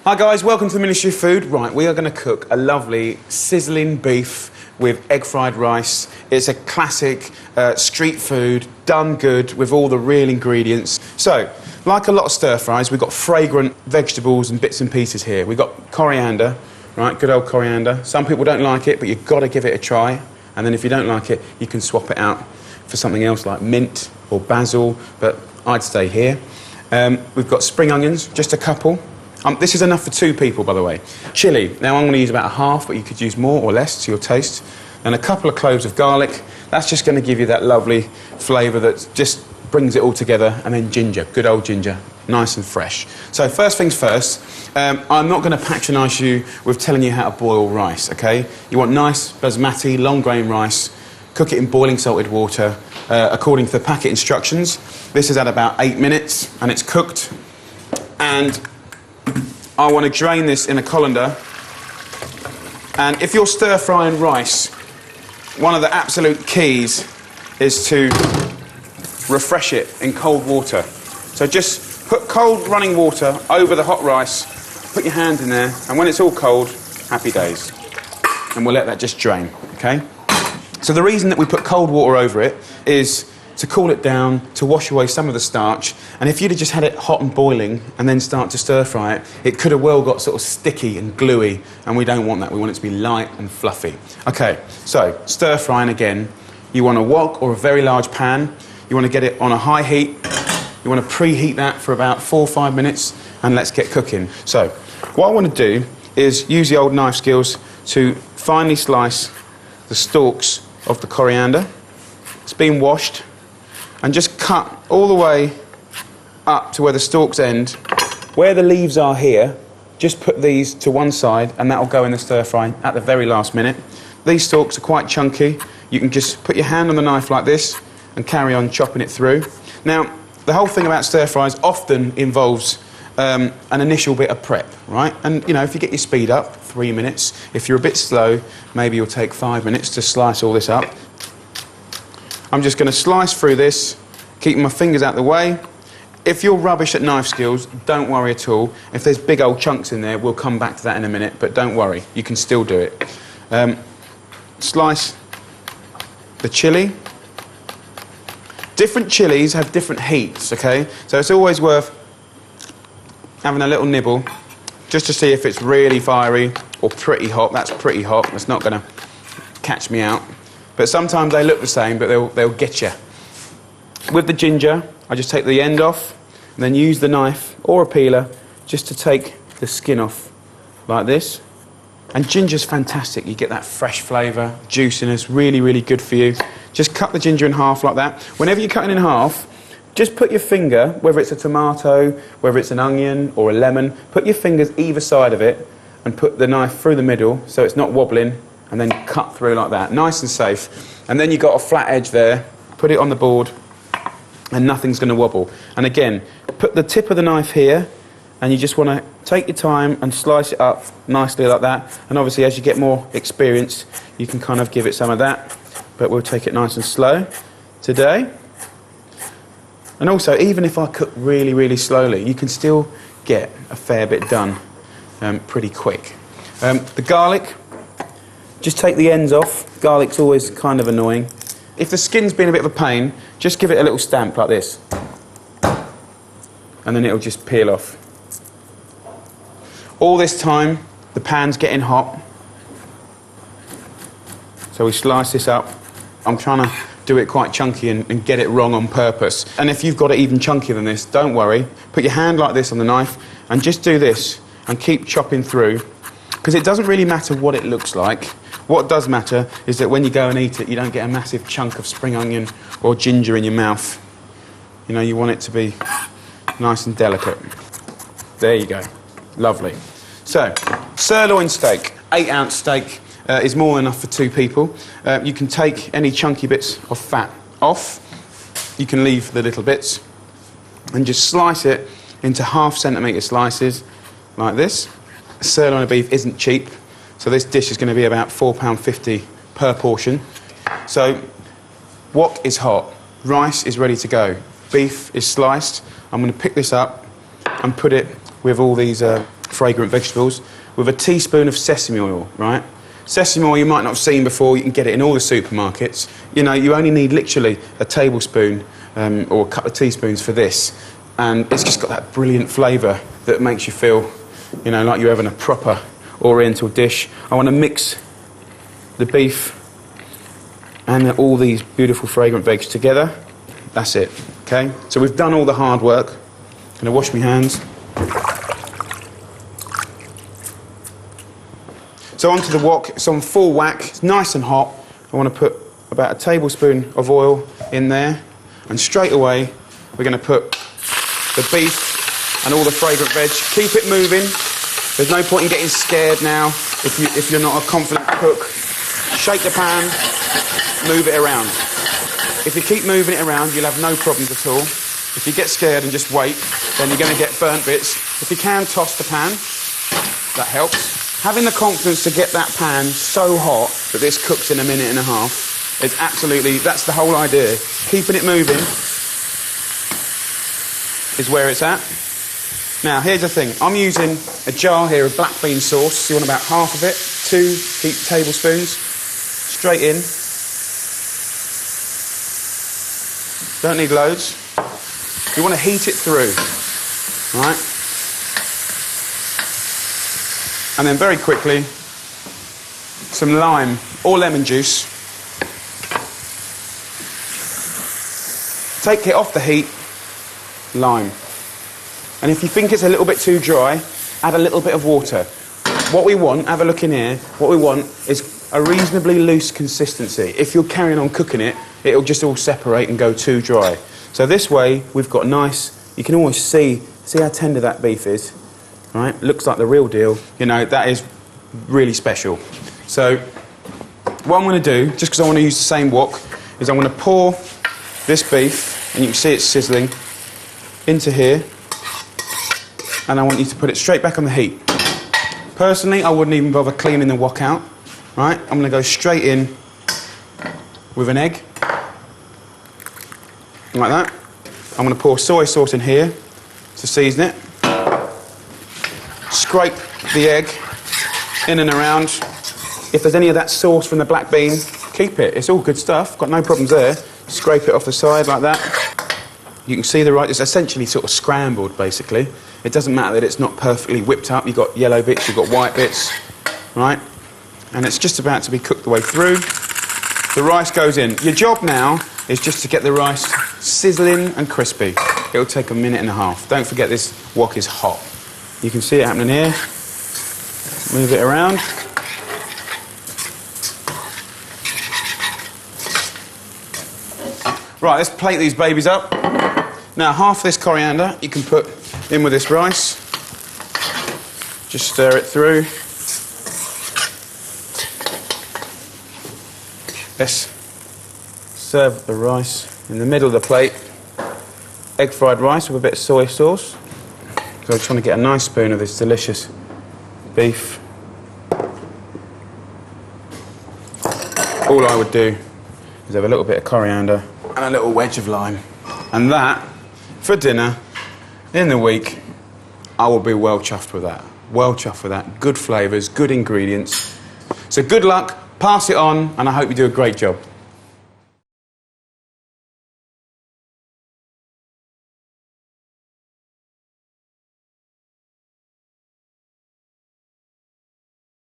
Hi guys, welcome to the Ministry of Food. Right, we are going to cook a lovely sizzling beef with egg fried rice. It's a classic street food, done good with all the real ingredients. So, like a lot of stir fries, we've got fragrant vegetables and bits and pieces here. We've got coriander, right, good old coriander. Some people don't like it, but you've got to give it a try. And then if you don't like it, you can swap it out for something else like mint or basil, but I'd stay here. We've got spring onions, just a couple. This is enough for 2 people, by the way. Chilli, now I'm going to use about a half, but you could use more or less to your taste. And a couple of cloves of garlic. That's just going to give you that lovely flavour that just brings it all together. And then ginger, good old ginger, nice and fresh. So first things first, I'm not going to patronise you with telling you how to boil rice, OK? You want nice basmati, long grain rice. Cook it in boiling salted water according to the packet instructions. This is at about 8 minutes and it's cooked. And I want to drain this in a colander. And if you're stir frying rice, one of the absolute keys is to refresh it in cold water. So just put cold running water over the hot rice, put your hand in there, and when it's all cold, happy days. And we'll let that just drain, okay? So the reason that we put cold water over it is to cool it down, to wash away some of the starch. And if you'd have just had it hot and boiling and then start to stir fry it, it could have well got sort of sticky and gluey, and we don't want that. We want it to be light and fluffy. Okay, so stir frying again. You want a wok or a very large pan. You want to get it on a high heat. You want to preheat that for about 4 or 5 minutes, and let's get cooking. So what I want to do is use the old knife skills to finely slice the stalks of the coriander. It's been washed. And just cut all the way up to where the stalks end. Where the leaves are here, just put these to one side and that'll go in the stir fry at the very last minute. These stalks are quite chunky. You can just put your hand on the knife like this and carry on chopping it through. Now, the whole thing about stir fries often involves an initial bit of prep, right? And, you know, if you get your speed up, 3 minutes. If you're a bit slow, maybe you'll take 5 minutes to slice all this up. I'm just going to slice through this, keeping my fingers out the way. If you're rubbish at knife skills, don't worry at all. If there's big old chunks in there, we'll come back to that in a minute, but don't worry, you can still do it. Slice the chilli. Different chilies have different heats, okay? So it's always worth having a little nibble just to see if it's really fiery or pretty hot. That's pretty hot. That's not going to catch me out. But sometimes they look the same, but they'll get you. With the ginger, I just take the end off and then use the knife or a peeler just to take the skin off like this. And ginger's fantastic. You get that fresh flavour, juiciness, really, really good for you. Just cut the ginger in half like that. Whenever you're cutting in half, just put your finger, whether it's a tomato, whether it's an onion or a lemon, put your fingers either side of it and put the knife through the middle so it's not wobbling, and then cut through like that, nice and safe. And then you've got a flat edge there, put it on the board, and nothing's going to wobble. And again, put the tip of the knife here, and you just want to take your time and slice it up nicely like that. And obviously, as you get more experience, you can kind of give it some of that, but we'll take it nice and slow today. And also, even if I cook really, really slowly, you can still get a fair bit done pretty quick. The garlic, just take the ends off. Garlic's always kind of annoying. If the skin's been a bit of a pain, just give it a little stamp like this. And then it'll just peel off. All this time, the pan's getting hot. So we slice this up. I'm trying to do it quite chunky and get it wrong on purpose. And if you've got it even chunkier than this, don't worry. Put your hand like this on the knife and just do this and keep chopping through. Because it doesn't really matter what it looks like. What does matter is that when you go and eat it, you don't get a massive chunk of spring onion or ginger in your mouth. You know, you want it to be nice and delicate. There you go. Lovely. So, sirloin steak, 8-ounce steak is more than enough for 2 people. You can take any chunky bits of fat off. You can leave the little bits and just slice it into 1/2 centimetre slices like this. Sirloin of beef isn't cheap, so this dish is going to be about £4.50 per portion. So, wok is hot, rice is ready to go, beef is sliced. I'm going to pick this up and put it with all these fragrant vegetables with a teaspoon of sesame oil, right? Sesame oil you might not have seen before, you can get it in all the supermarkets. You know, you only need literally a tablespoon or a couple of teaspoons for this. And it's just got that brilliant flavour that makes you feel, you know, like you're having a proper oriental dish. I want to mix the beef and all these beautiful fragrant veggies together. That's it, okay? So we've done all the hard work. I'm gonna wash my hands. So onto the wok, it's on full whack, it's nice and hot. I want to put about a tablespoon of oil in there, and straight away we're going to put the beef and all the fragrant veg. Keep it moving. There's no point in getting scared now if you're not a confident cook. Shake the pan, move it around. If you keep moving it around, you'll have no problems at all. If you get scared and just wait, then you're going to get burnt bits. If you can, toss the pan. That helps. Having the confidence to get that pan so hot that this cooks in a minute and a half is absolutely, that's the whole idea. Keeping it moving is where it's at. Now, here's the thing. I'm using a jar here of black bean sauce. You want about half of it, 2 tablespoons, straight in. Don't need loads. You want to heat it through, right? And then very quickly, some lime or lemon juice. Take it off the heat, lime. And if you think it's a little bit too dry, add a little bit of water. What we want, have a look in here, what we want is a reasonably loose consistency. If you're carrying on cooking it, it'll just all separate and go too dry. So this way, we've got nice, you can always see how tender that beef is. Right, looks like the real deal. You know, that is really special. So, what I'm going to do, just because I want to use the same wok, is I'm going to pour this beef, and you can see it's sizzling, into here, and I want you to put it straight back on the heat. Personally, I wouldn't even bother cleaning the wok out. Right, I'm going to go straight in with an egg, like that. I'm going to pour soy sauce in here to season it. Scrape the egg in and around. If there's any of that sauce from the black bean, keep it. It's all good stuff. Got no problems there. Scrape it off the side like that. You can see it's essentially sort of scrambled, basically. It doesn't matter that it's not perfectly whipped up. You've got yellow bits, you've got white bits, right? And it's just about to be cooked the way through. The rice goes in. Your job now is just to get the rice sizzling and crispy. It'll take a minute and a half. Don't forget this wok is hot. You can see it happening here. Move it around. Right, let's plate these babies up. Now, half of this coriander you can put in with this rice. Just stir it through. Let's serve the rice in the middle of the plate. Egg fried rice with a bit of soy sauce. So I'm trying to get a nice spoon of this delicious beef. All I would do is have a little bit of coriander and a little wedge of lime. And that, for dinner, in the week, I will be well chuffed with that. Well chuffed with that. Good flavours, good ingredients. So good luck, pass it on, and I hope you do a great job.